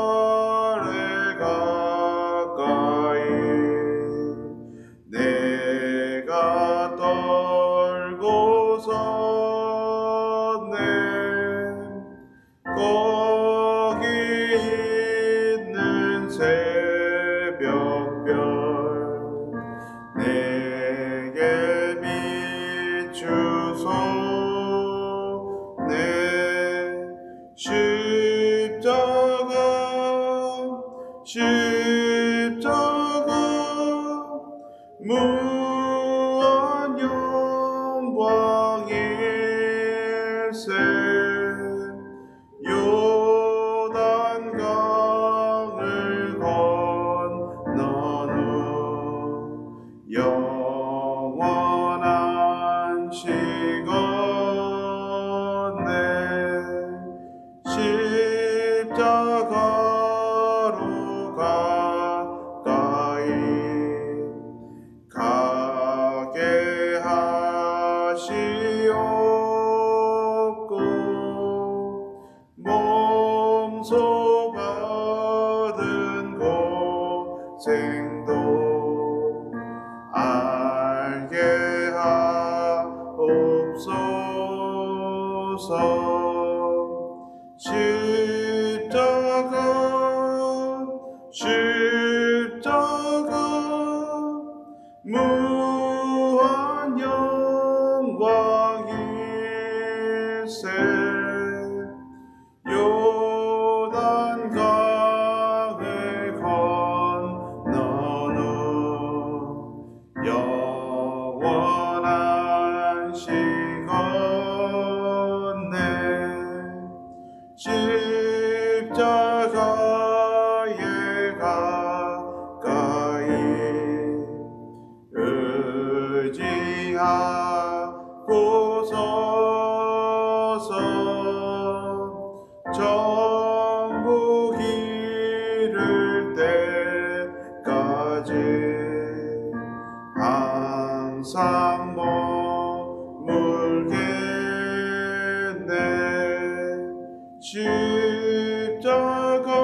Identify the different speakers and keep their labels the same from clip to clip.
Speaker 1: 십자가를 가까이 내가 떨고서네 거기 있는 새벽별 내게 비추소네 십자가 무한 영광일세 요단강을 건넌 후 영원한 시건에 십자가로 가까이 가게 하시옵고 몸소 받은 고생도 알게 하옵소서. 십자가 무한 영광일세 요단강을 건넌 후 영원한 시건에 십자가에 가까이 의지하고 서서 전국 이를 때까지 항상 머물겠네 십자가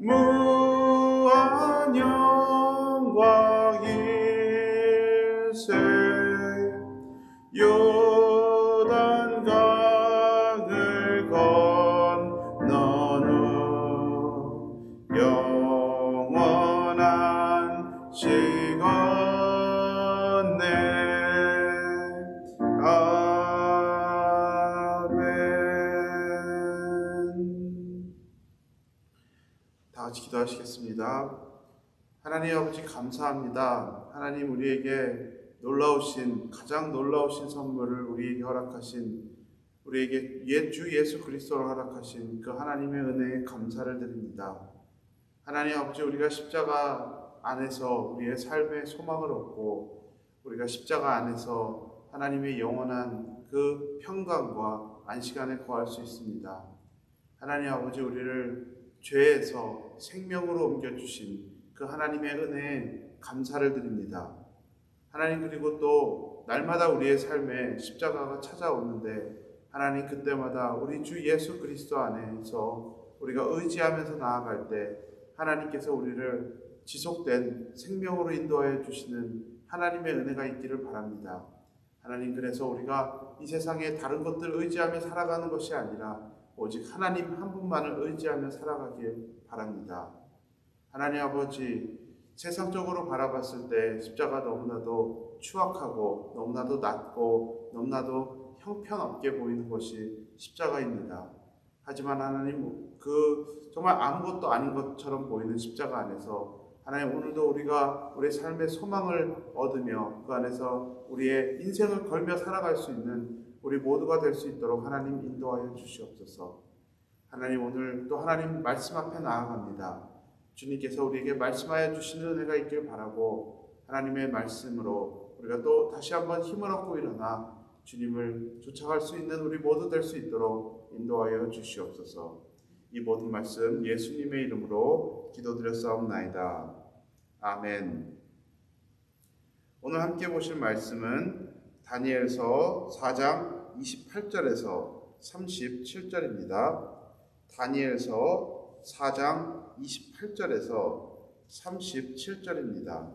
Speaker 1: 무한 영광일세 요단강을 건넌 후 영원한 시건에 다 같이 기도하시겠습니다. 하나님 아버지 감사합니다. 하나님 우리에게 가장 놀라우신 선물을 우리에게 허락하신 우리에게 주 예수 그리스도로 허락하신 그 하나님의 은혜에 감사를 드립니다. 하나님 아버지 우리가 십자가 안에서 우리의 삶의 소망을 얻고 우리가 십자가 안에서 하나님의 영원한 그 평강과 안식안에 거할 수 있습니다. 하나님 아버지 우리를 죄에서 생명으로 옮겨주신 그 하나님의 은혜에 감사를 드립니다. 하나님 그리고 또 날마다 우리의 삶에 십자가가 찾아오는데 하나님 그때마다 우리 주 예수 그리스도 안에서 우리가 의지하면서 나아갈 때 하나님께서 우리를 지속된 생명으로 인도하여 주시는 하나님의 은혜가 있기를 바랍니다. 하나님 그래서 우리가 이 세상에 다른 것들을 의지하며 살아가는 것이 아니라 오직 하나님 한 분만을 의지하며 살아가길 바랍니다. 하나님 아버지 세상적으로 바라봤을 때 십자가 너무나도 추악하고 너무나도 낮고 너무나도 형편없게 보이는 것이 십자가입니다. 하지만 하나님 정말 아무것도 아닌 것처럼 보이는 십자가 안에서 하나님 오늘도 우리가 우리의 삶의 소망을 얻으며 그 안에서 우리의 인생을 걸며 살아갈 수 있는 우리 모두가 될 수 있도록 하나님 인도하여 주시옵소서. 하나님 오늘 또 하나님 말씀 앞에 나아갑니다. 주님께서 우리에게 말씀하여 주시는 은혜가 있길 바라고 하나님의 말씀으로 우리가 또 다시 한번 힘을 얻고 일어나 주님을 쫓아갈 수 있는 우리 모두 될 수 있도록 인도하여 주시옵소서. 이 모든 말씀 예수님의 이름으로 기도드렸사옵나이다. 아멘. 오늘 함께 보실 말씀은 다니엘서 4장 28절에서 37절입니다. 다니엘서 4장 28절에서 37절입니다.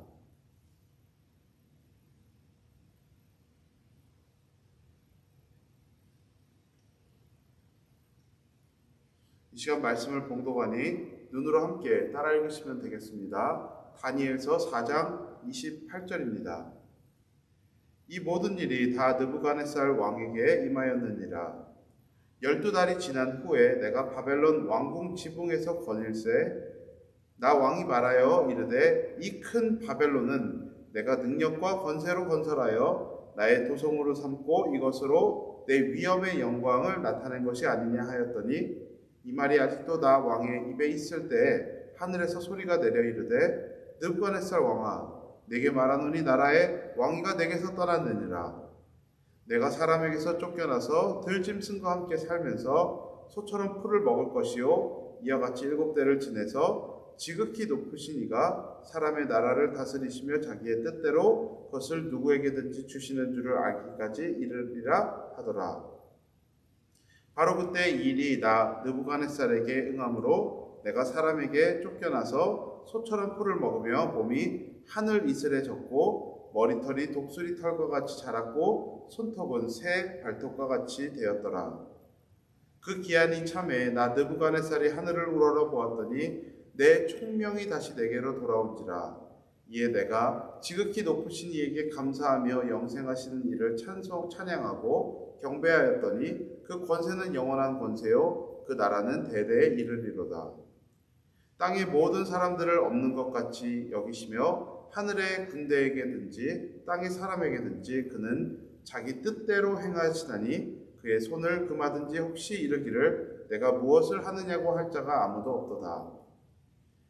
Speaker 1: 이 시간 말씀을 봉독하니 눈으로 함께 따라 읽으시면 되겠습니다. 다니엘서 4장 28절입니다. 이 모든 일이 다 느부갓네살 왕에게 임하였느니라. 12달이 지난 후에 내가 바벨론 왕궁 지붕에서 거닐새 나 왕이 말하여 이르되 이 큰 바벨론은 내가 능력과 권세로 건설하여 나의 도성으로 삼고 이것으로 내 위엄의 영광을 나타낸 것이 아니냐 하였더니 이 말이 아직도 나 왕의 입에 있을 때 하늘에서 소리가 내려 이르되 느부갓네살 왕아 내게 말하노니 나라의 왕위가 내게서 떠났느니라. 내가 사람에게서 쫓겨나서 들짐승과 함께 살면서 소처럼 풀을 먹을 것이요 이와 같이 7대를 지내서 지극히 높으신 이가 사람의 나라를 다스리시며 자기의 뜻대로 그것을 누구에게든지 주시는 줄을 알기까지 이르리라 하더라. 바로 그때 이 일이 나 느부갓네살에게 응함으로 내가 사람에게 쫓겨나서 소처럼 풀을 먹으며 몸이 하늘 이슬에 젖고 머리털이 독수리 털과 같이 자랐고 손톱은 새 발톱과 같이 되었더라. 그 기한이 참에 나 느부갓네살이 하늘을 우러러 보았더니 내 총명이 다시 내게로 돌아온지라. 이에 내가 지극히 높으신 이에게 감사하며 영생하시는 이를 찬양하고 경배하였더니 그 권세는 영원한 권세요 그 나라는 대대에 이르리로다. 땅의 모든 사람들을 없는 것 같이 여기시며 하늘의 군대에게든지 땅의 사람에게든지 그는 자기 뜻대로 행하시나니 그의 손을 금하든지 혹시 이르기를 내가 무엇을 하느냐고 할 자가 아무도 없도다.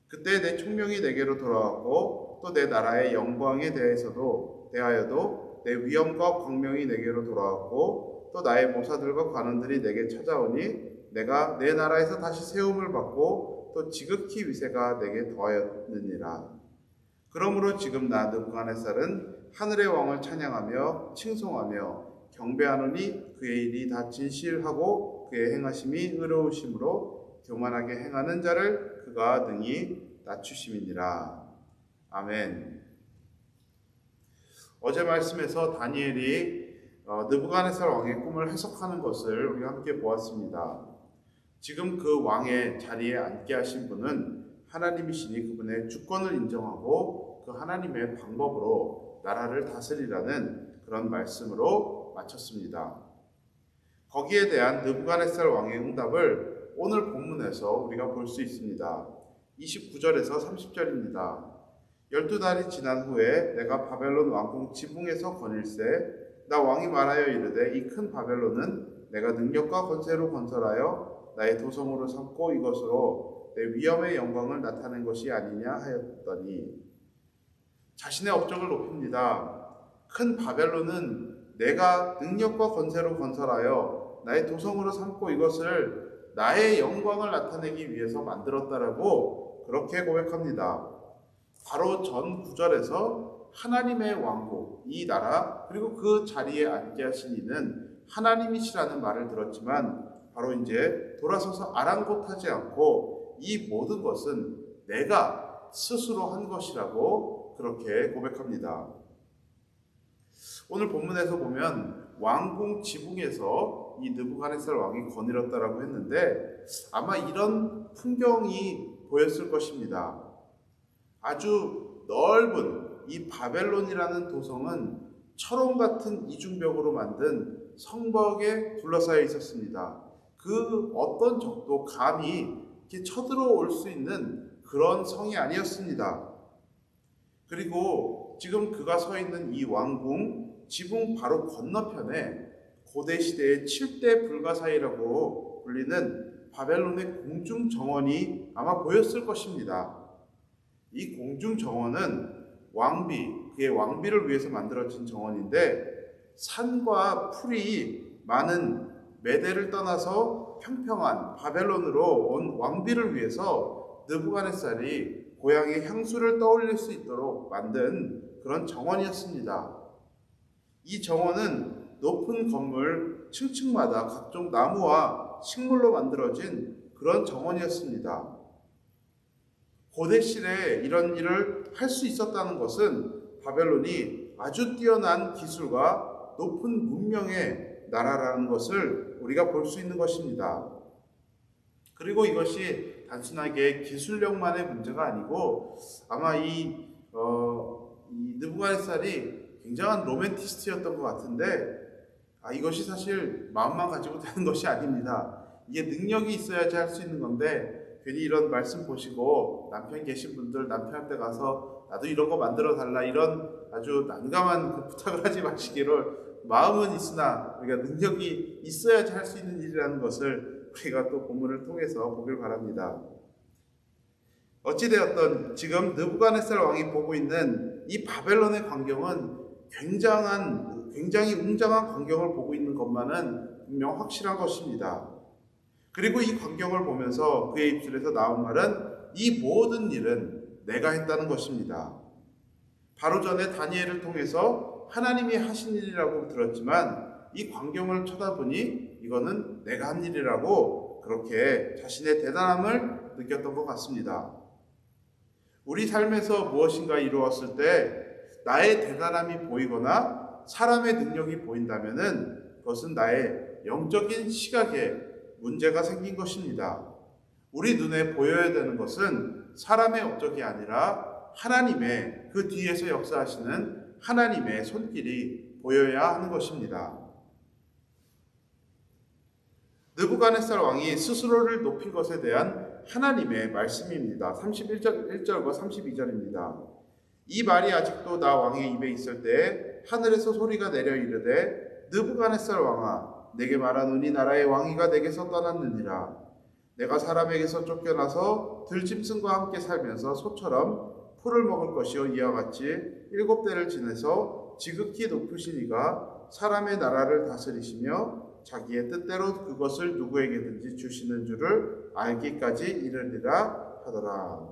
Speaker 1: 그때 내 총명이 내게로 돌아왔고 또 내 나라의 영광에 대하여도 내 위엄과 광명이 내게로 돌아왔고 또 나의 모사들과 관원들이 내게 찾아오니 내가 내 나라에서 다시 세움을 받고 또 지극히 위세가 내게 더하였느니라. 그러므로 지금 나 느부갓네살은 하늘의 왕을 찬양하며 칭송하며 경배하노니 그의 일이 다 진실하고 그의 행하심이 의로우심으로 교만하게 행하는 자를 그가 능히 낮추심이니라. 아멘. 어제 말씀에서 다니엘이 느부갓네살 왕의 꿈을 해석하는 것을 우리가 함께 보았습니다. 지금 그 왕의 자리에 앉게 하신 분은 하나님이시니 그분의 주권을 인정하고 그 하나님의 방법으로 나라를 다스리라는 그런 말씀으로 마쳤습니다. 거기에 대한 느부갓네살 왕의 응답을 오늘 본문에서 우리가 볼 수 있습니다. 29절에서 30절입니다. 12달이 지난 후에 내가 바벨론 왕궁 지붕에서 거닐새 나 왕이 말하여 이르되 이 큰 바벨론은 내가 능력과 권세로 건설하여 나의 도성으로 삼고 이것으로 내 위엄의 영광을 나타낸 것이 아니냐 하였더니 자신의 업적을 높입니다. 큰 바벨론은 내가 능력과 권세로 건설하여 나의 도성으로 삼고 이것을 나의 영광을 나타내기 위해서 만들었다라고 그렇게 고백합니다. 바로 전 구절에서 하나님의 왕국, 이 나라, 그리고 그 자리에 앉게 하신 이는 하나님이시라는 말을 들었지만 바로 이제 돌아서서 아랑곳하지 않고 이 모든 것은 내가 스스로 한 것이라고 그렇게 고백합니다. 오늘 본문에서 보면 왕궁 지붕에서 이 느부갓네살 왕이 거닐었다라고 했는데 아마 이런 풍경이 보였을 것입니다. 아주 넓은 이 바벨론이라는 도성은 철옹 같은 이중벽으로 만든 성벽에 둘러싸여 있었습니다. 그 어떤 적도 감히 이렇게 쳐들어올 수 있는 그런 성이 아니었습니다. 그리고 지금 그가 서 있는 이 왕궁 지붕 바로 건너편에 고대 시대의 7대 불가사의라고 불리는 바벨론의 공중 정원이 아마 보였을 것입니다. 이 공중 정원은 그의 왕비를 위해서 만들어진 정원인데 산과 풀이 많은 메대를 떠나서 평평한 바벨론으로 온 왕비를 위해서 느부갓네살이 고향의 향수를 떠올릴 수 있도록 만든 그런 정원이었습니다. 이 정원은 높은 건물 층층마다 각종 나무와 식물로 만들어진 그런 정원이었습니다. 고대 시대에 이런 일을 할 수 있었다는 것은 바벨론이 아주 뛰어난 기술과 높은 문명의 나라라는 것을 우리가 볼 수 있는 것입니다. 그리고 이것이 단순하게 기술력만의 문제가 아니고 아마 이 느부갓네살이 굉장한 로맨티스트였던 것 같은데 이것이 사실 마음만 가지고 되는 것이 아닙니다. 이게 능력이 있어야지 할 수 있는 건데 괜히 이런 말씀 보시고 남편 계신 분들 남편한테 가서 나도 이런 거 만들어 달라 이런 아주 난감한 그 부탁을 하지 마시기를, 마음은 있으나 우리가 능력이 있어야지 할 수 있는 일이라는 것을 우리가 또 본문을 통해서 보길 바랍니다. 어찌되었던 지금 느부갓네살 왕이 보고 있는 이 바벨론의 광경은 굉장히 웅장한 광경을 보고 있는 것만은 분명 확실한 것입니다. 그리고 이 광경을 보면서 그의 입술에서 나온 말은 이 모든 일은 내가 했다는 것입니다. 바로 전에 다니엘을 통해서 하나님이 하신 일이라고 들었지만 이 광경을 쳐다보니 이거는 내가 한 일이라고 그렇게 자신의 대단함을 느꼈던 것 같습니다. 우리 삶에서 무엇인가 이루었을 때 나의 대단함이 보이거나 사람의 능력이 보인다면은 그것은 나의 영적인 시각에 문제가 생긴 것입니다. 우리 눈에 보여야 되는 것은 사람의 업적이 아니라 하나님의, 그 뒤에서 역사하시는 하나님의 손길이 보여야 하는 것입니다. 느부갓네살 왕이 스스로를 높인 것에 대한 하나님의 말씀입니다. 1절과 32절입니다. 이 말이 아직도 나 왕의 입에 있을 때 하늘에서 소리가 내려 이르되 느부갓네살 왕아, 내게 말하노니 나라의 왕위가 내게서 떠났느니라. 내가 사람에게서 쫓겨나서 들짐승과 함께 살면서 소처럼 풀을 먹을 것이요 이와 같이 7대를 지내서 지극히 높으신 이가 사람의 나라를 다스리시며 자기의 뜻대로 그것을 누구에게든지 주시는 줄을 알기까지 이르리라 하더라.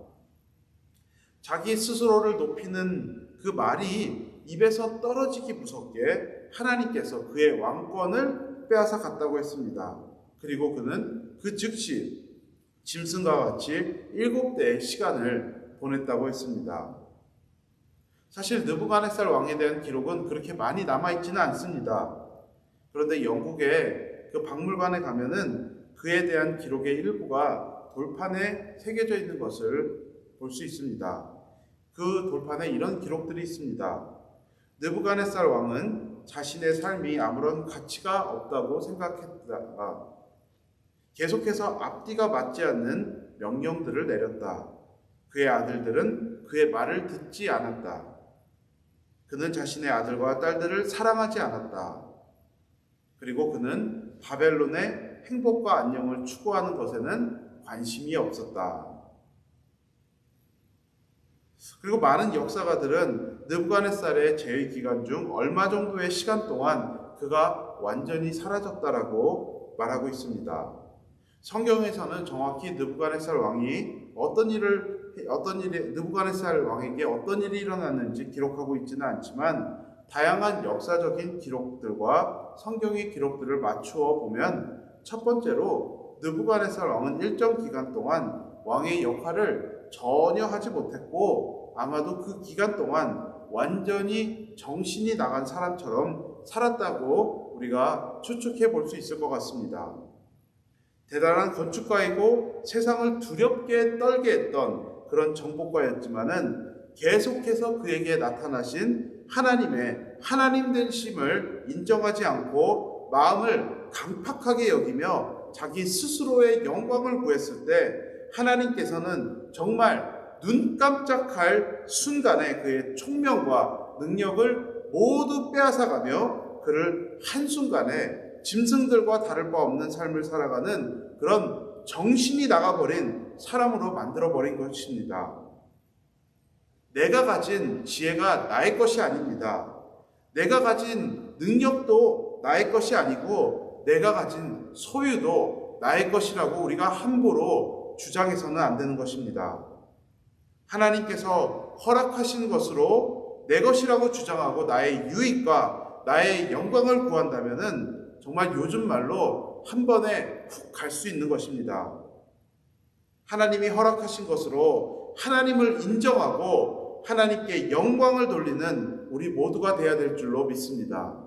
Speaker 1: 자기 스스로를 높이는 그 말이 입에서 떨어지기 무섭게 하나님께서 그의 왕권을 빼앗아 갔다고 했습니다. 그리고 그는 그 즉시 짐승과 같이 7대의 시간을 보냈다고 했습니다. 사실 느부갓네살 왕에 대한 기록은 그렇게 많이 남아있지는 않습니다. 그런데 영국의 그 박물관에 가면은 그에 대한 기록의 일부가 돌판에 새겨져 있는 것을 볼 수 있습니다. 그 돌판에 이런 기록들이 있습니다. 느부갓네살 왕은 자신의 삶이 아무런 가치가 없다고 생각했다가 계속해서 앞뒤가 맞지 않는 명령들을 내렸다. 그의 아들들은 그의 말을 듣지 않았다. 그는 자신의 아들과 딸들을 사랑하지 않았다. 그리고 그는 바벨론의 행복과 안녕을 추구하는 것에는 관심이 없었다. 그리고 많은 역사가들은 느부갓네살의 제위 기간 중 얼마 정도의 시간 동안 그가 완전히 사라졌다라고 말하고 있습니다. 성경에서는 정확히 느부갓네살 왕이 느부갓네살 왕에게 어떤 일이 일어났는지 기록하고 있지는 않지만 다양한 역사적인 기록들과 성경의 기록들을 맞추어 보면 첫 번째로 느부갓네살 왕은 일정 기간 동안 왕의 역할을 전혀 하지 못했고 아마도 그 기간 동안 완전히 정신이 나간 사람처럼 살았다고 우리가 추측해 볼 수 있을 것 같습니다. 대단한 건축가이고 세상을 두렵게 떨게 했던 그런 정복가였지만은 계속해서 그에게 나타나신 하나님의 하나님 되심을 인정하지 않고 마음을 강팍하게 여기며 자기 스스로의 영광을 구했을 때 하나님께서는 정말 눈 깜짝할 순간에 그의 총명과 능력을 모두 빼앗아가며 그를 한순간에 짐승들과 다를 바 없는 삶을 살아가는 그런 정신이 나가버린 사람으로 만들어버린 것입니다. 내가 가진 지혜가 나의 것이 아닙니다. 내가 가진 능력도 나의 것이 아니고 내가 가진 소유도 나의 것이라고 우리가 함부로 주장해서는 안 되는 것입니다. 하나님께서 허락하신 것으로 내 것이라고 주장하고 나의 유익과 나의 영광을 구한다면은 정말 요즘 말로 한 번에 훅 갈 수 있는 것입니다. 하나님이 허락하신 것으로 하나님을 인정하고 하나님께 영광을 돌리는 우리 모두가 되어야 될 줄로 믿습니다.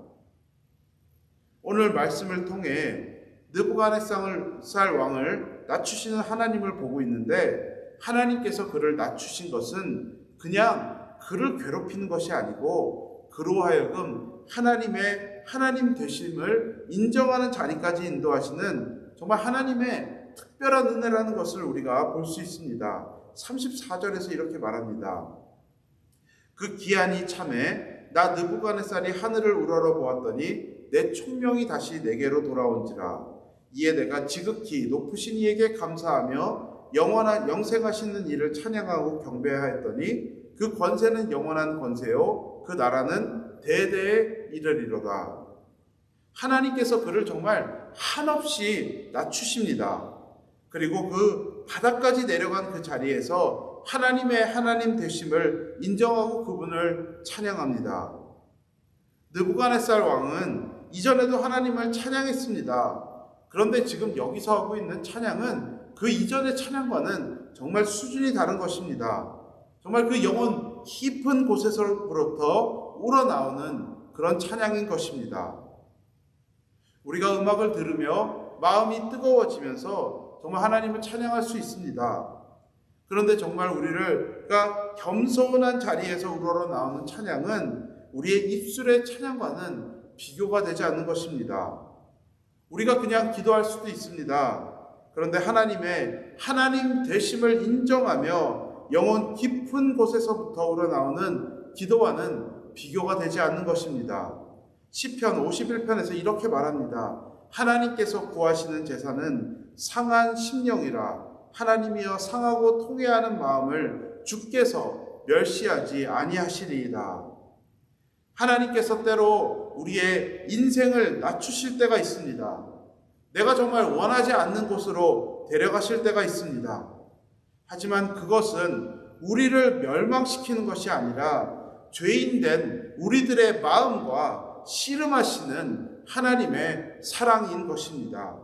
Speaker 1: 오늘 말씀을 통해 느부갓네살 왕을 낮추시는 하나님을 보고 있는데, 하나님께서 그를 낮추신 것은 그냥 그를 괴롭히는 것이 아니고 그로 하여금 하나님의 하나님 되심을 인정하는 자리까지 인도하시는 정말 하나님의 특별한 은혜라는 것을 우리가 볼 수 있습니다. 34절에서 이렇게 말합니다. 그 기한이 참에 나 느부갓네살이 하늘을 우러러 보았더니 내 총명이 다시 내게로 돌아온지라. 이에 내가 지극히 높으신 이에게 감사하며 영원한 영생하시는 이를 찬양하고 경배하였더니 그 권세는 영원한 권세요 그 나라는 대대에 이르리로다. 하나님께서 그를 정말 한없이 낮추십니다. 그리고 그 바닥까지 내려간 그 자리에서 하나님의 하나님 되심을 인정하고 그분을 찬양합니다. 느부갓네살 왕은 이전에도 하나님을 찬양했습니다. 그런데 지금 여기서 하고 있는 찬양은 그 이전의 찬양과는 정말 수준이 다른 것입니다. 정말 그 영혼 깊은 곳에서부터 우러나오는 그런 찬양인 것입니다. 우리가 음악을 들으며 마음이 뜨거워지면서 정말 하나님을 찬양할 수 있습니다. 그런데 정말 우리가 겸손한 자리에서 우러나오는 찬양은 우리의 입술의 찬양과는 비교가 되지 않는 것입니다. 우리가 그냥 기도할 수도 있습니다. 그런데 하나님의 하나님 되심을 인정하며 영혼 깊은 곳에서부터 우러나오는 기도와는 비교가 되지 않는 것입니다. 시편 51편에서 이렇게 말합니다. 하나님께서 구하시는 제사는 상한 심령이라. 하나님이여 상하고 통회하는 마음을 주께서 멸시하지 아니하시리이다. 하나님께서 때로 우리의 인생을 낮추실 때가 있습니다. 내가 정말 원하지 않는 곳으로 데려가실 때가 있습니다. 하지만 그것은 우리를 멸망시키는 것이 아니라 죄인된 우리들의 마음과 씨름하시는 하나님의 사랑인 것입니다.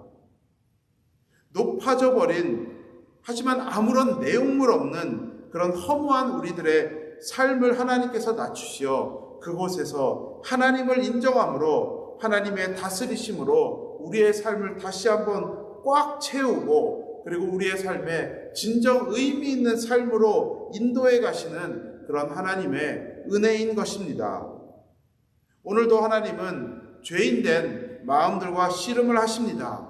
Speaker 1: 높아져 버린, 하지만 아무런 내용물 없는 그런 허무한 우리들의 삶을 하나님께서 낮추시어 그곳에서 하나님을 인정함으로 하나님의 다스리심으로 우리의 삶을 다시 한번 꽉 채우고, 그리고 우리의 삶에 진정 의미 있는 삶으로 인도해 가시는 그런 하나님의 은혜인 것입니다. 오늘도 하나님은 죄인된 마음들과 씨름을 하십니다.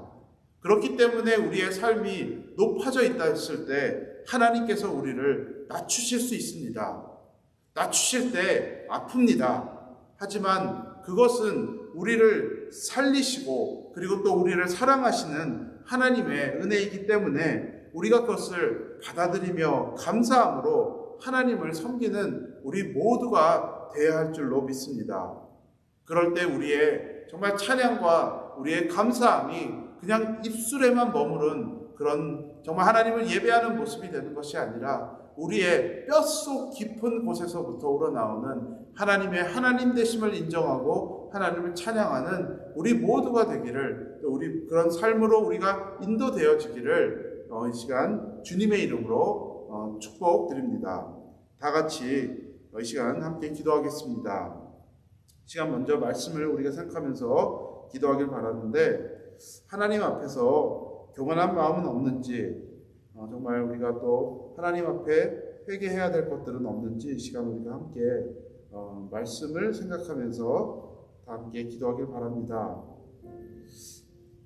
Speaker 1: 그렇기 때문에 우리의 삶이 높아져 있다 했을 때 하나님께서 우리를 낮추실 수 있습니다. 낮추실 때 아픕니다. 하지만 그것은 우리를 살리시고 그리고 또 우리를 사랑하시는 하나님의 은혜이기 때문에 우리가 그것을 받아들이며 감사함으로 하나님을 섬기는 우리 모두가 되어야 할 줄로 믿습니다. 그럴 때 우리의 정말 찬양과 우리의 감사함이 그냥 입술에만 머무른 그런 정말 하나님을 예배하는 모습이 되는 것이 아니라 우리의 뼛속 깊은 곳에서부터 우러나오는 하나님의 하나님 되심을 인정하고 하나님을 찬양하는 우리 모두가 되기를, 또 우리 그런 삶으로 우리가 인도되어지기를 이 시간 주님의 이름으로 축복드립니다. 다 같이 이 시간 함께 기도하겠습니다. 시간 먼저 말씀을 우리가 생각하면서 기도하길 바라는데, 하나님 앞에서 교만한 마음은 없는지, 정말 우리가 또 하나님 앞에 회개해야 될 것들은 없는지 이 시간 우리가 함께 말씀을 생각하면서 다 함께 기도하길 바랍니다.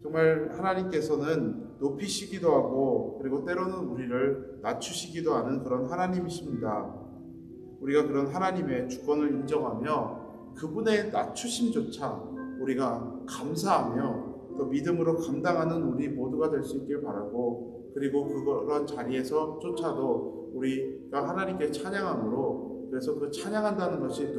Speaker 1: 정말 하나님께서는 높이시기도 하고 그리고 때로는 우리를 낮추시기도 하는 그런 하나님이십니다. 우리가 그런 하나님의 주권을 인정하며 그분의 낮추심조차 우리가 감사하며 또 믿음으로 감당하는 우리 모두가 될 수 있길 바라고, 그리고 그런 자리에서조차도 우리가 하나님께 찬양함으로, 그래서 그 찬양한다는 것이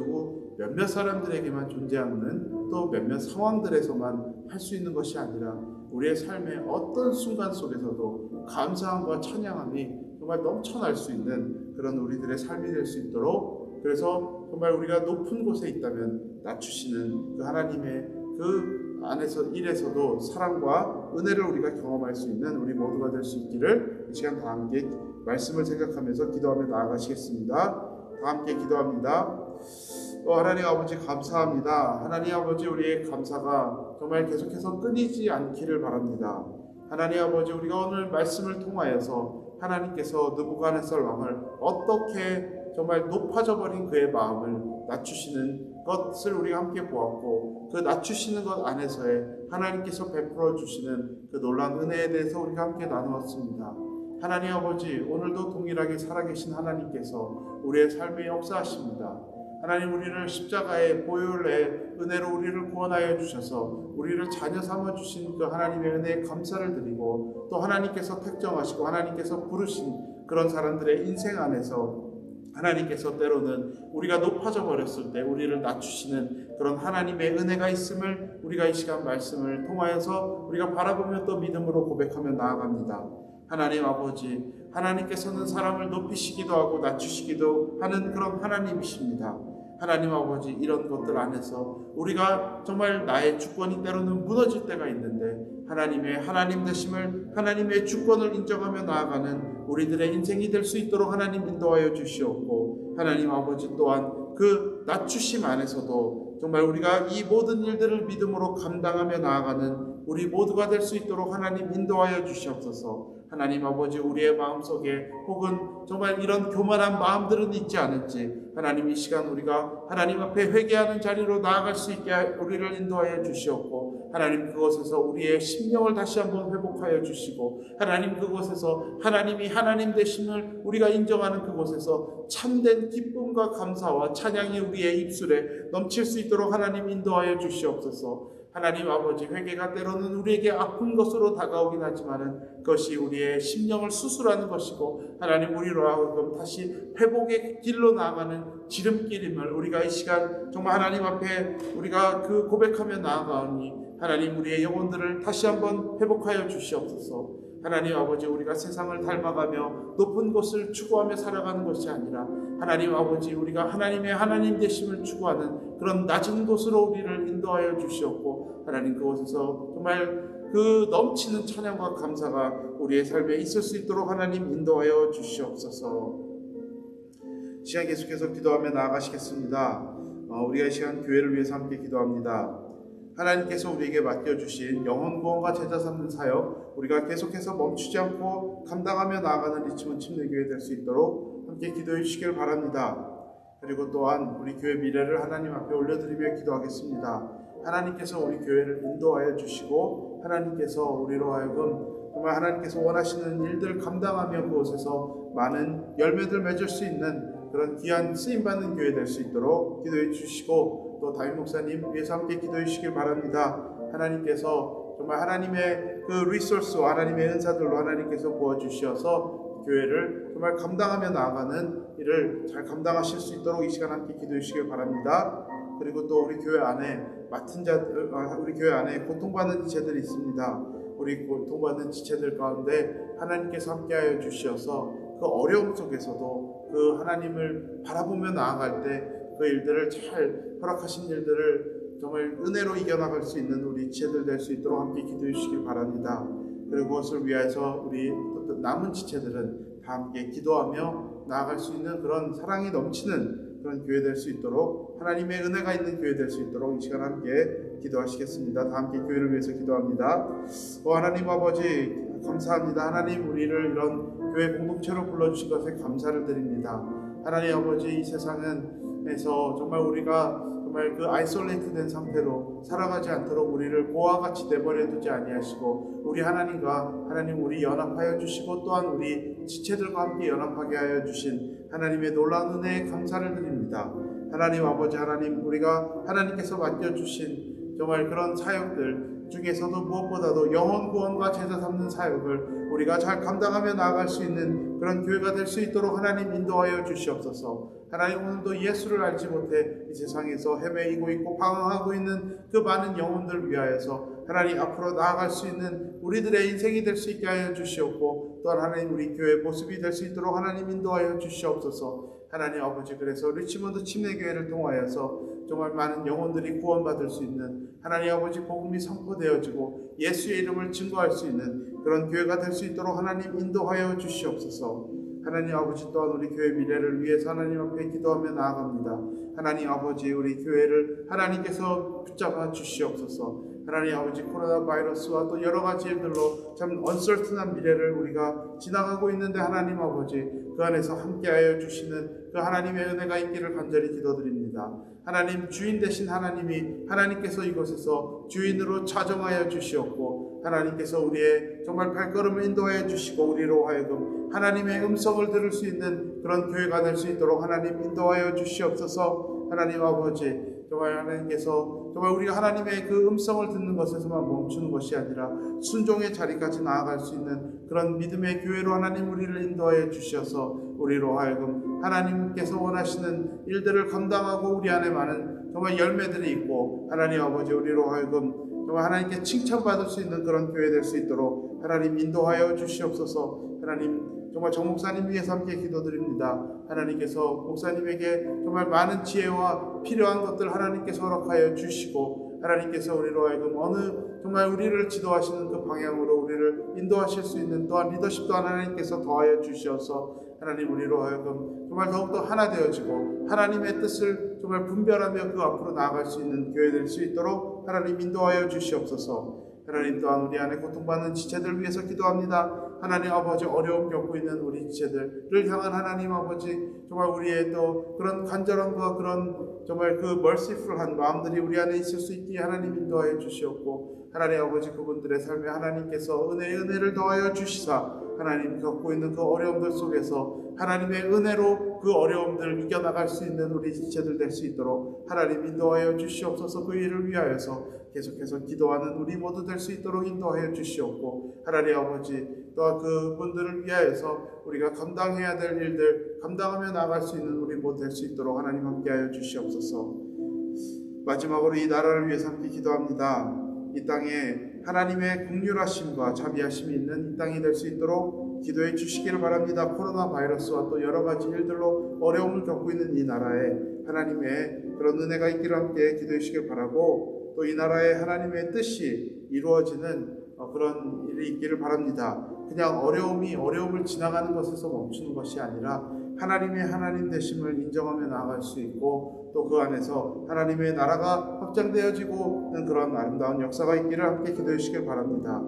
Speaker 1: 몇몇 사람들에게만 존재하는 또 몇몇 상황들에서만 할 수 있는 것이 아니라 우리의 삶의 어떤 순간 속에서도 감사함과 찬양함이 정말 넘쳐날 수 있는 그런 우리들의 삶이 될 수 있도록, 그래서 정말 우리가 높은 곳에 있다면 낮추시는 그 하나님의 그 안에서 일에서도 사랑과 은혜를 우리가 경험할 수 있는 우리 모두가 될 수 있기를 이 시간 다 함께 말씀을 생각하면서 기도하며 나아가시겠습니다. 다 함께 기도합니다. 하나님 아버지 감사합니다. 하나님 아버지 우리의 감사가 정말 계속해서 끊이지 않기를 바랍니다. 하나님 아버지 우리가 오늘 말씀을 통하여서 하나님께서 느부갓네살 왕을 어떻게 정말 높아져 버린 그의 마음을 낮추시는 것을 우리가 함께 보았고 그 낮추시는 것 안에서의 하나님께서 베풀어 주시는 그 놀라운 은혜에 대해서 우리가 함께 나누었습니다. 하나님 아버지 오늘도 동일하게 살아계신 하나님께서 우리의 삶에 역사하십니다. 하나님 우리를 십자가의 보혈의 은혜로 우리를 구원하여 주셔서 우리를 자녀 삼아 주신 그 하나님의 은혜에 감사를 드리고 또 하나님께서 택정하시고 하나님께서 부르신 그런 사람들의 인생 안에서 하나님께서 때로는 우리가 높아져 버렸을 때 우리를 낮추시는 그런 하나님의 은혜가 있음을 우리가 이 시간 말씀을 통하여서 우리가 바라보며 또 믿음으로 고백하며 나아갑니다. 하나님 아버지 하나님께서는 사람을 높이시기도 하고 낮추시기도 하는 그런 하나님이십니다. 하나님 아버지 이런 것들 안에서 우리가 정말 나의 주권이 때로는 무너질 때가 있는데 하나님의 하나님 되심을 하나님의 주권을 인정하며 나아가는 우리들의 인생이 될 수 있도록 하나님 인도하여 주시옵고 하나님 아버지 또한 그 낮추심 안에서도 정말 우리가 이 모든 일들을 믿음으로 감당하며 나아가는 우리 모두가 될 수 있도록 하나님 인도하여 주시옵소서. 하나님 아버지 우리의 마음속에 혹은 정말 이런 교만한 마음들은 있지 않은지 하나님 이 시간 우리가 하나님 앞에 회개하는 자리로 나아갈 수 있게 우리를 인도하여 주시옵고 하나님 그곳에서 우리의 심령을 다시 한번 회복하여 주시고 하나님 그곳에서 하나님이 하나님 되심을 우리가 인정하는 그곳에서 참된 기쁨과 감사와 찬양이 우리의 입술에 넘칠 수 있도록 하나님 인도하여 주시옵소서. 하나님 아버지 회개가 때로는 우리에게 아픈 것으로 다가오긴 하지만은 그것이 우리의 심령을 수술하는 것이고 하나님 우리로 하여금 다시 회복의 길로 나아가는 지름길임을 우리가 이 시간 정말 하나님 앞에 우리가 그 고백하며 나아가오니 하나님 우리의 영혼들을 다시 한번 회복하여 주시옵소서. 하나님 아버지 우리가 세상을 닮아가며 높은 곳을 추구하며 살아가는 것이 아니라 하나님 아버지 우리가 하나님의 하나님 되심을 추구하는 그런 낮은 곳으로 우리를 인도하여 주시옵고 하나님 그곳에서 정말 그 넘치는 찬양과 감사가 우리의 삶에 있을 수 있도록 하나님 인도하여 주시옵소서. 시간 계속해서 기도하며 나아가시겠습니다. 우리가 이 시간 교회를 위해서 함께 기도합니다. 하나님께서 우리에게 맡겨주신 영혼 구원과 제자 삼는 사역 우리가 계속해서 멈추지 않고 감당하며 나아가는 리치몬 침례교회 될 수 있도록 함께 기도해 주시길 바랍니다. 그리고 또한 우리 교회 미래를 하나님 앞에 올려드리며 기도하겠습니다. 하나님께서 우리 교회를 인도하여 주시고 하나님께서 우리로 하여금 정말 하나님께서 원하시는 일들 감당하며 그곳에서 많은 열매들 맺을 수 있는 그런 귀한 쓰임받는 교회 될 수 있도록 기도해 주시고 또 다윗 목사님 위해서 함께 기도해 주시길 바랍니다. 하나님께서 정말 하나님의 그 리소스와 하나님의 은사들로 하나님께서 부어주셔서 교회를 정말 감당하며 나아가는 일을 잘 감당하실 수 있도록 이 시간 함께 기도해 주시길 바랍니다. 그리고 또 우리 교회 안에 우리 교회 안에 고통받는 지체들이 있습니다. 우리 고통받는 지체들 가운데 하나님께서 함께하여 주셔서 그 어려움 속에서도 그 하나님을 바라보며 나아갈 때 그 일들을 잘 허락하신 일들을 정말 은혜로 이겨나갈 수 있는 우리 지체들 될 수 있도록 함께 기도해 주시길 바랍니다. 그리고 그것을 위해서 우리 남은 지체들은 다 함께 기도하며 나아갈 수 있는 그런 사랑이 넘치는 그런 교회 될 수 있도록 하나님의 은혜가 있는 교회 될 수 있도록 이 시간 함께 기도하시겠습니다. 다 함께 교회를 위해서 기도합니다. 하나님 아버지 감사합니다. 하나님 우리를 이런 교회 공동체로 불러주신 것에 감사를 드립니다. 하나님 아버지 이 세상에서 정말 우리가 정말 그 아이솔레이트된 상태로 살아가지 않도록 우리를 고와 같이 내버려 두지 아니하시고 우리 하나님과 하나님 우리 연합하여 주시고 또한 우리 지체들과 함께 연합하게 하여 주신 하나님의 놀라운 은혜에 감사를 드립니다. 하나님 아버지 하나님 우리가 하나님께서 맡겨주신 정말 그런 사역들 중에서도 무엇보다도 영혼 구원과 제자 삼는 사역을 우리가 잘 감당하며 나아갈 수 있는 그런 교회가 될 수 있도록 하나님 인도하여 주시옵소서. 하나님 오늘도 예수를 알지 못해 이 세상에서 헤매이고 있고 방황하고 있는 그 많은 영혼들 위하여서 하나님 앞으로 나아갈 수 있는 우리들의 인생이 될 수 있게 하여 주시옵고 또한 하나님 우리 교회 모습이 될 수 있도록 하나님 인도하여 주시옵소서. 하나님 아버지, 그래서 리치몬드 침례교회를 통하여서 정말 많은 영혼들이 구원받을 수 있는, 하나님 아버지 복음이 선포되어지고 예수의 이름을 증거할 수 있는 그런 교회가 될 수 있도록 하나님 인도하여 주시옵소서. 하나님 아버지, 또한 우리 교회 미래를 위해서 하나님 앞에 기도하며 나아갑니다. 하나님 아버지, 우리 교회를 하나님께서 붙잡아 주시옵소서. 하나님 아버지, 코로나 바이러스와 또 여러 가지 일들로 참 언설튼한 미래를 우리가 지나가고 있는데 하나님 아버지, 그 안에서 함께하여 주시는 그 하나님의 은혜가 있기를 간절히 기도드립니다. 하나님, 주인 되신 하나님이, 하나님께서 이곳에서 주인으로 차정하여 주시옵고, 하나님께서 우리의 정말 발걸음을 인도하여 주시고, 우리로 하여금 하나님의 음성을 들을 수 있는 그런 교회가 될 수 있도록 하나님 인도하여 주시옵소서. 하나님 아버지, 정말 하나님께서 정말 우리가 하나님의 그 음성을 듣는 것에서만 멈추는 것이 아니라 순종의 자리까지 나아갈 수 있는 그런 믿음의 교회로 하나님 우리를 인도하여 주셔서 우리로 하여금 하나님께서 원하시는 일들을 감당하고 우리 안에 많은 정말 열매들이 있고, 하나님 아버지, 우리로 하여금 정말 하나님께 칭찬받을 수 있는 그런 교회 될 수 있도록 하나님 인도하여 주시옵소서. 하나님, 정말 정 목사님 위해서 함께 기도드립니다. 하나님께서 목사님에게 정말 많은 지혜와 필요한 것들 하나님께서 허락하여 주시고, 하나님께서 우리로 하여금 어느 정말 우리를 지도하시는 그 방향으로 우리를 인도하실 수 있는 또한 리더십도 하나님께서 더하여 주셔서 하나님 우리로 하여금 정말 더욱더 하나 되어지고 하나님의 뜻을 정말 분별하며 그 앞으로 나아갈 수 있는 교회 될 수 있도록 하나님 인도하여 주시옵소서. 하나님, 또한 우리 안에 고통받는 지체들을 위해서 기도합니다. 하나님 아버지, 어려움 겪고 있는 우리 지체들을 향한 하나님 아버지, 정말 우리의 또 그런 간절함과 그런 정말 그 멀시풀한 마음들이 우리 안에 있을 수 있기에 하나님 인도하여 주시옵고, 하나님 아버지, 그분들의 삶에 하나님께서 은혜를 더하여 주시사 하나님 겪고 있는 그 어려움들 속에서 하나님의 은혜로 그 어려움들을 이겨나갈 수 있는 우리 지체들 될 수 있도록 하나님 인도하여 주시옵소서. 그 일을 위하여서 계속해서 기도하는 우리 모두 될 수 있도록 인도하여 주시옵고, 하나님 아버지, 또한 그분들을 위하여서 우리가 감당해야 될 일들 감당하며 나아갈 수 있는 우리 모두 될 수 있도록 하나님 함께하여 주시옵소서. 마지막으로 이 나라를 위해서 함께 기도합니다. 이 땅에 하나님의 긍휼하심과 자비하심이 있는 이 땅이 될 수 있도록 기도해 주시기를 바랍니다. 코로나 바이러스와 또 여러 가지 일들로 어려움을 겪고 있는 이 나라에 하나님의 그런 은혜가 있기를 함께 기도해 주시길 바라고, 또 이 나라에 하나님의 뜻이 이루어지는 그런 일이 있기를 바랍니다. 그냥 어려움을 지나가는 것에서 멈추는 것이 아니라 하나님의 하나님 되심을 인정하며 나아갈 수 있고, 또 그 안에서 하나님의 나라가 확장되어지고 그런 아름다운 역사가 있기를 함께 기도해 주시길 바랍니다.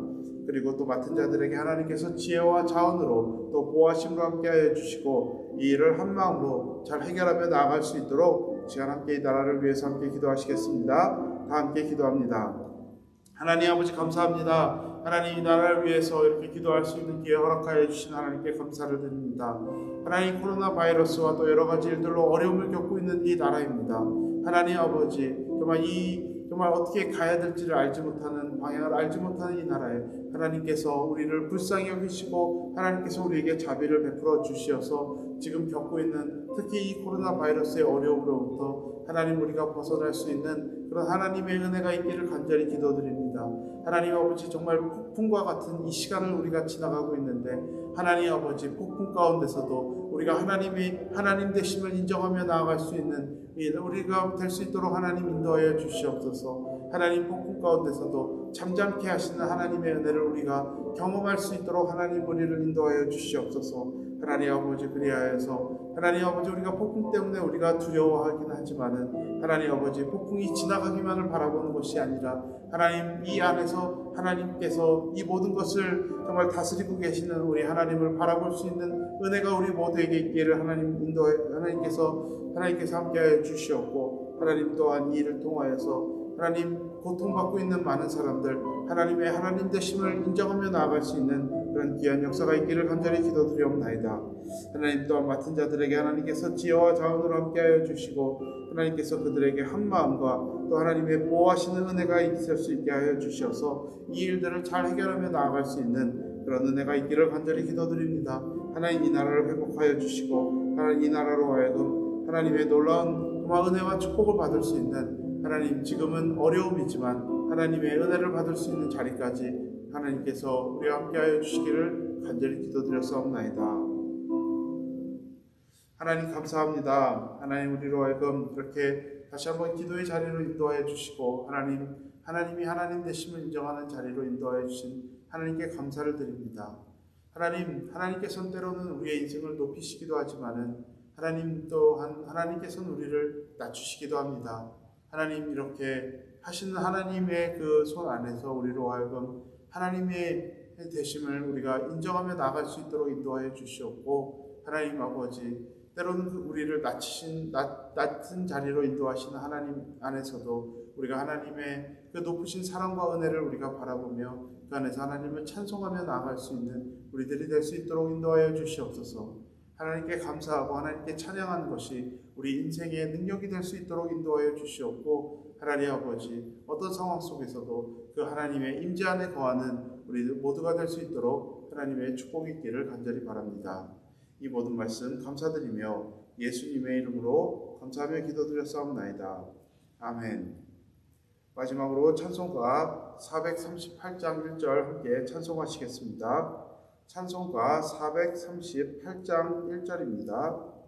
Speaker 1: 그리고 또 맡은 자들에게 하나님께서 지혜와 자원으로 또 보호하심으로 함께하여 주시고, 이 일을 한 마음으로 잘 해결하며 나아갈 수 있도록 시간 함께 이 나라를 위해서 함께 기도하시겠습니다. 다 함께 기도합니다. 하나님 아버지, 감사합니다. 하나님, 이 나라를 위해서 이렇게 기도할 수 있는 기회 허락하여 주신 하나님께 감사를 드립니다. 하나님, 코로나 바이러스와 또 여러 가지 일들로 어려움을 겪고 있는 이 나라입니다. 하나님 아버지, 정말 어떻게 가야 될지를 알지 못하는, 방향을 알지 못하는 이 나라에 하나님께서 우리를 불쌍히 여기시고 하나님께서 우리에게 자비를 베풀어 주시어서 지금 겪고 있는 특히 이 코로나 바이러스의 어려움으로부터 하나님 우리가 벗어날 수 있는 그런 하나님의 은혜가 있기를 간절히 기도드립니다. 하나님 아버지, 정말 폭풍과 같은 이 시간을 우리가 지나가고 있는데 하나님 아버지, 폭풍 가운데서도 우리가 하나님 되심을 인정하며 나아갈 수 있는 우리가 될 수 있도록 하나님 인도하여 주시옵소서. 하나님, 폭풍 가운데서도 잠잠케 하시는 하나님의 은혜를 우리가 경험할 수 있도록 하나님 우리를 인도하여 주시옵소서. 하나님 아버지, 그리하여서 하나님 아버지, 우리가 폭풍 때문에 우리가 두려워하긴 하지만은 하나님 아버지, 폭풍이 지나가기만을 바라보는 것이 아니라 하나님 이 안에서 하나님께서 이 모든 것을 정말 다스리고 계시는 우리 하나님을 바라볼 수 있는 은혜가 우리 모두에게 있기를 하나님께서 함께하여 주시옵고, 하나님 또한 이 일을 통하여서 하나님 고통받고 있는 많은 사람들 하나님의 하나님 되심을 인정하며 나아갈 수 있는 그런 귀한 역사가 있기를 간절히 기도드리옵나이다. 하나님, 또한 맡은 자들에게 하나님께서 지혜와 자원으로 함께하여 주시고 하나님께서 그들에게 한마음과 또 하나님의 보호하시는 은혜가 있을 수 있게 하여 주셔서 이 일들을 잘 해결하며 나아갈 수 있는 그런 은혜가 있기를 간절히 기도드립니다. 하나님, 이 나라를 회복하여 주시고 하나님, 이 나라로 하여금 하나님의 놀라운 은혜와 축복을 받을 수 있는, 하나님 지금은 어려움이지만 하나님의 은혜를 받을 수 있는 자리까지 하나님께서 우리와 함께하여 주시기를 간절히 기도드렸사옵나이다. 하나님 감사합니다. 하나님 우리로 하여금 이렇게 다시 한번 기도의 자리로 인도하여 주시고 하나님이 하나님 되심을 인정하는 자리로 인도하여 주신 하나님께 감사를 드립니다. 하나님께서는 때로는 우리의 인생을 높이시기도 하지만은 하나님 또한 하나님께서는 우리를 낮추시기도 합니다. 하나님 이렇게 하시는 하나님의 그 손 안에서 우리로 하여금 하나님의 되심을 우리가 인정하며 나아갈 수 있도록 인도하여 주시옵고, 하나님 아버지 때로는 우리를 낮은 자리로 인도하시는 하나님 안에서도 우리가 하나님의 그 높으신 사랑과 은혜를 우리가 바라보며 그 안에서 하나님을 찬송하며 나아갈 수 있는 우리들이 될 수 있도록 인도하여 주시옵소서. 하나님께 감사하고 하나님께 찬양하는 것이 우리 인생의 능력이 될 수 있도록 인도하여 주시옵고, 하나님 아버지 어떤 상황 속에서도 그 하나님의 임재 안에 거하는 우리 모두가 될 수 있도록 하나님의 축복이 있기를 간절히 바랍니다. 이 모든 말씀 감사드리며 예수님의 이름으로 감사하며 기도드렸사옵나이다. 아멘. 마지막으로 찬송가 438장 1절 함께 찬송하시겠습니다. 찬송가 438장 1절입니다.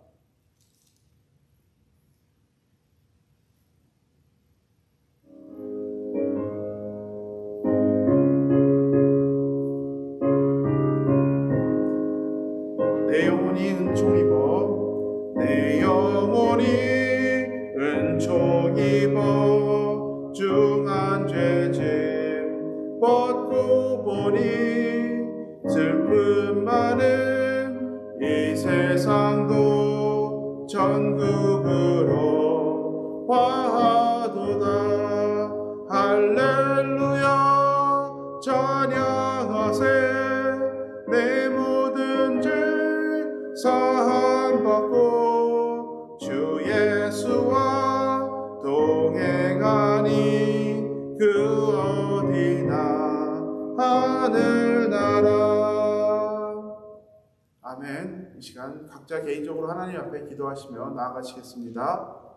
Speaker 1: 내 영혼이 은총 입어 내 영혼이 은총 입어 중한 죄짐 벗고 보니 슬픔 많은 이 세상도 천국으로 화하도다. 할렐루야 찬양하세. 내 모든 죄 사함받고 주 예수와 동행하니 그 어디나 하늘나라. 아멘. 이 시간 각자 개인적으로 하나님 앞에 기도하시며 나아가시겠습니다.